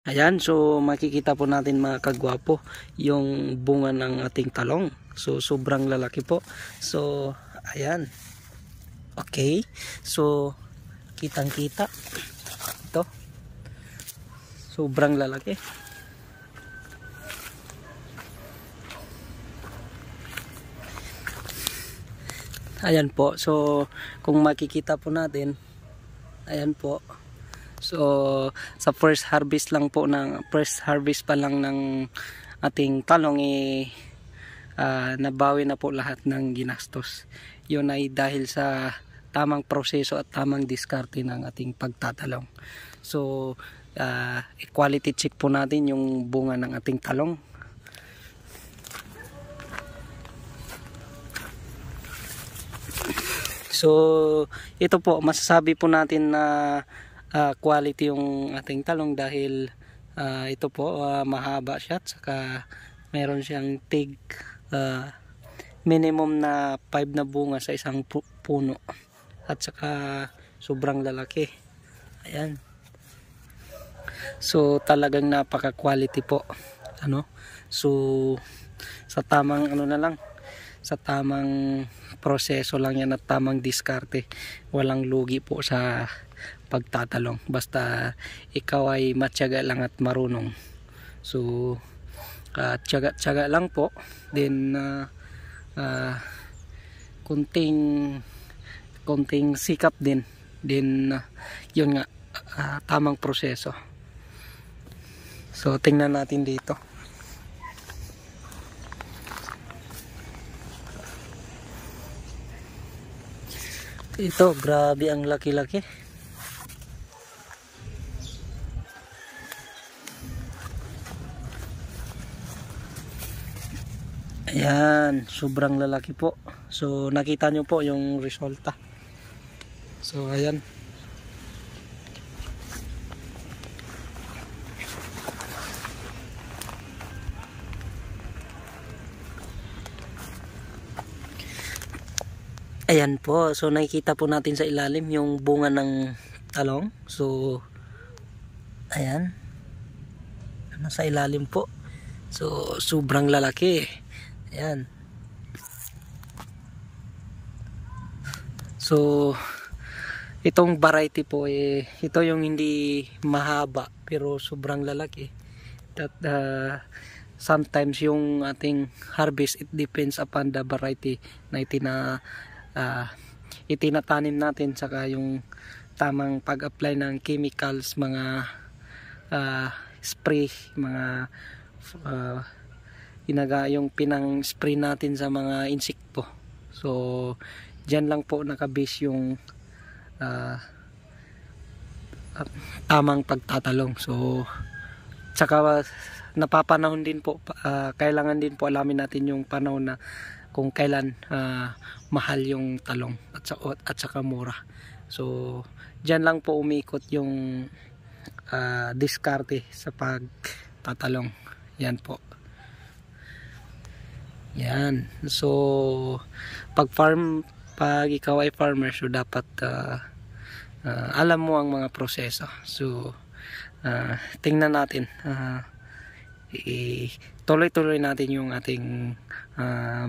Ayan, so makikita po natin mga kagwapo yung bunga ng ating talong. So sobrang lalaki po. So ayan. Okay. So kitang kita. Ito. Sobrang lalaki. Ayan po. So kung makikita po natin, ayan po. So sa first harvest pa lang ng ating talong nabawi na po lahat ng ginastos. Yun ay dahil sa tamang proseso at tamang diskarte ng ating pagtatalong. So quality check po natin yung bunga ng ating talong. So ito po, masasabi po natin na quality yung ating talong dahil ito po mahaba siya at saka meron siyang minimum na 5 na bunga sa isang puno at saka sobrang lalaki. Ayan. So talagang napaka quality po. So sa tamang sa tamang proseso lang yan at tamang diskarte, walang lugi po sa pagtatalong basta ikaw ay matyaga lang at marunong. So tiyaga lang po, then konting sikap din, then yun nga, tamang proseso. So tingnan natin dito. Ito, grabe ang laki-laki. Ayan, sobrang lalaki po. So nakita nyo po yung resulta. So ayan. Ayan po, so nakikita po natin sa ilalim yung bunga ng talong. So ayan, nasa ilalim po. So sobrang lalaki. Ayan. So itong variety po ito yung hindi mahaba pero sobrang lalaki. That sometimes yung ating harvest, it depends upon the variety na itinatanim natin, saka yung tamang pag-apply ng chemicals, mga spray, mga yung pinang-spray natin sa mga insekto. So dyan lang po nakabase yung tamang pagtatalong. So tsaka napapanahon din po, kailangan din po alamin natin yung panahon na kung kailan mahal yung talong at saka mura. So dyan lang po umikot yung diskarte sa pagtatalong. Yan po. Yan. So pag ikaw ay farmer, so dapat alam mo ang mga proseso. So tingnan natin, tuloy-tuloy natin yung ating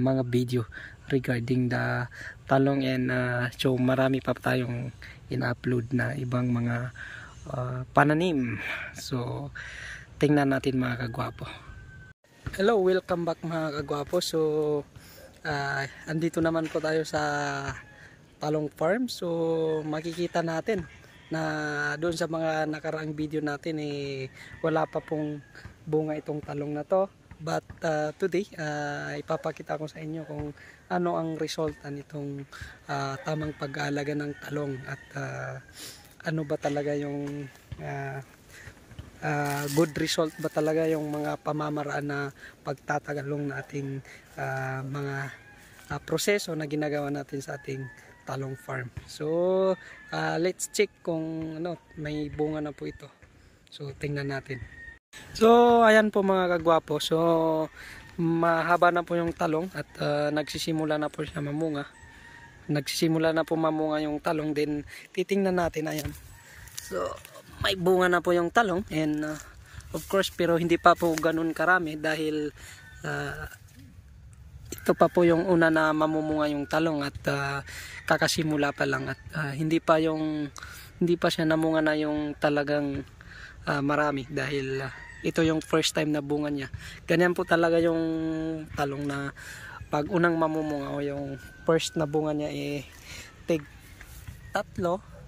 mga video regarding the talong, and so marami pa tayong in-upload na ibang mga pananim. So tingnan natin mga kagwapo. Hello, welcome back mga kagwapo. So andito naman po tayo sa talong farm. So makikita natin na doon sa mga nakaraang video natin wala pa pong bunga itong talong na to, but today ipapakita ko sa inyo kung ano ang resulta nitong tamang pag-aalaga ng talong at ano ba talaga yung good result ba talaga yung mga pamamaraan na pagtatagalong nating mga proseso na ginagawa natin sa ating talong farm. So let's check kung may bunga na po ito. So tingnan natin. So ayan po mga kagwapo. So mahaba na po yung talong at nagsisimula na po siya mamunga. Nagsisimula na po mamunga yung talong, din titingnan natin. Ayan. So may bunga na po yung talong, and of course, pero hindi pa po ganun karami dahil ito pa po yung una na mamumunga yung talong at kakasimula pa lang at hindi pa siya namunga na yung talagang marami dahil ito yung first time na bunga niya. Ganyan po talaga yung talong na pag unang mamumunga o yung first na bunga niya tig 3,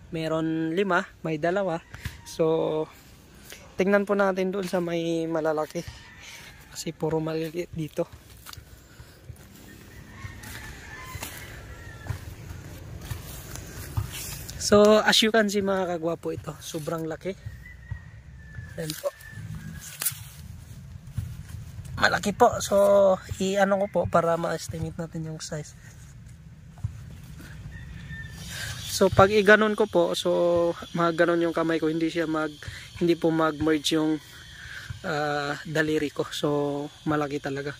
meron 5, may 2. So tingnan po natin doon sa may malalaki kasi puro maliliit dito. So as you can see mga kagwapo, ito sobrang laki. Ayan po, malaki po. So i-ano ko po para ma-estimate natin yung size. So pag i-ganon ko po, so mag-ganon yung kamay ko, hindi po mag-merge yung daliri ko. So malaki talaga,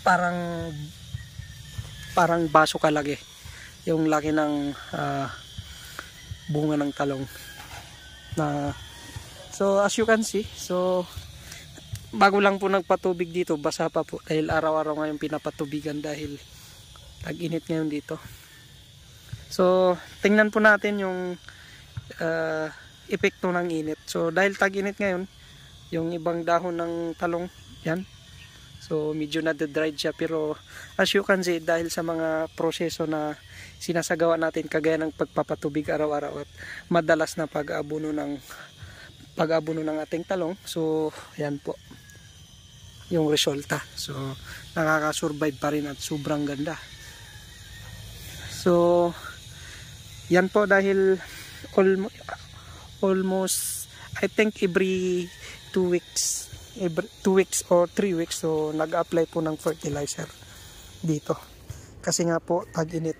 parang baso kalaki yung laki ng bunga ng talong na. So as you can see, so bago lang po nagpatubig dito, basa pa po dahil araw-araw ngayon pinapatubigan dahil tag-init ngayon dito. So tingnan po natin yung epekto ng init. So dahil tag-init ngayon, yung ibang dahon ng talong yan, so medyo na-dried siya, pero as you can see, dahil sa mga proseso na sinasagawa natin kagaya ng pagpapatubig araw-araw at madalas na pag-abono ng ating talong, so yan po yung resulta. So nakaka-survive pa rin at sobrang ganda. So yan po, dahil almost I think every 2 weeks or 3 weeks, so nag-apply po ng fertilizer dito kasi nga po tag-init.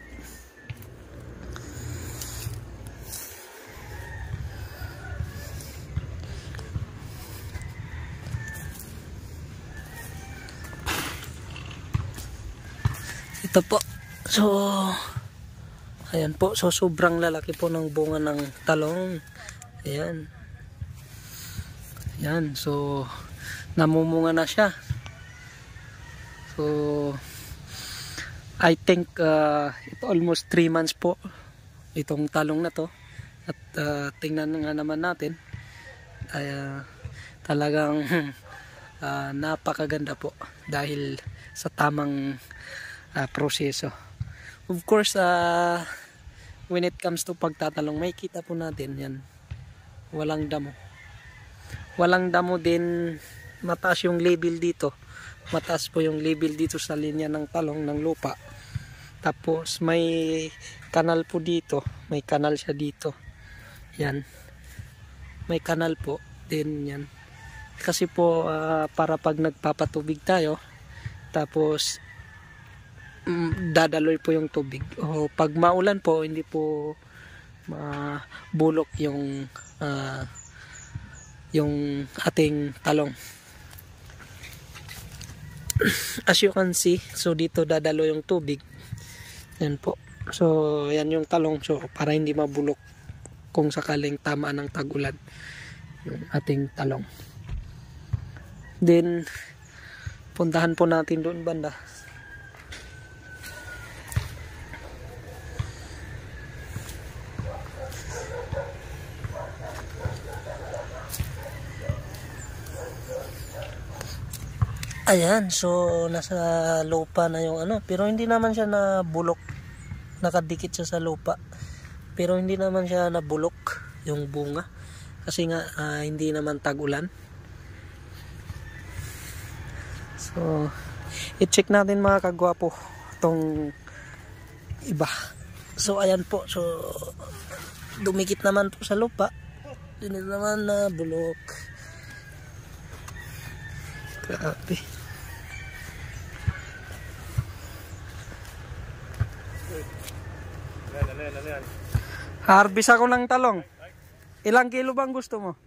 Ito po, so ayan po, so sobrang lalaki po ng bunga ng talong. Ayan, so namumunga na siya. So I think ito almost 3 months po itong talong na to. At tingnan nga naman natin, talagang napakaganda po dahil sa tamang proseso. Of course, when it comes to pagtatalong, may kita po natin yan, walang damo din. Mataas yung level dito, mataas po yung level dito sa linya ng talong ng lupa. Tapos may kanal po dito, may kanal siya dito, yan, may kanal po din yan kasi po para pag nagpapatubig tayo, tapos dadaloy po yung tubig, o pag maulan po hindi po mabulok yung ating talong. As you can see, so dito dadalo yung tubig, yan po. So yan yung talong, so para hindi mabulok kung sakaling tamaan ng tag-ulan yung ating talong. Then puntahan po natin doon banda. Ayan, so nasa lupa na yung pero hindi naman siya nabulok, nakadikit siya sa lupa, pero hindi naman siya nabulok yung bunga kasi nga hindi naman tag-ulan. So i-check natin mga kagwapo tong iba. So ayan po, so dumikit naman po sa lupa, hindi naman nabulok. Grabe. Harvest ako ng talong. Ilang kilo bang gusto mo?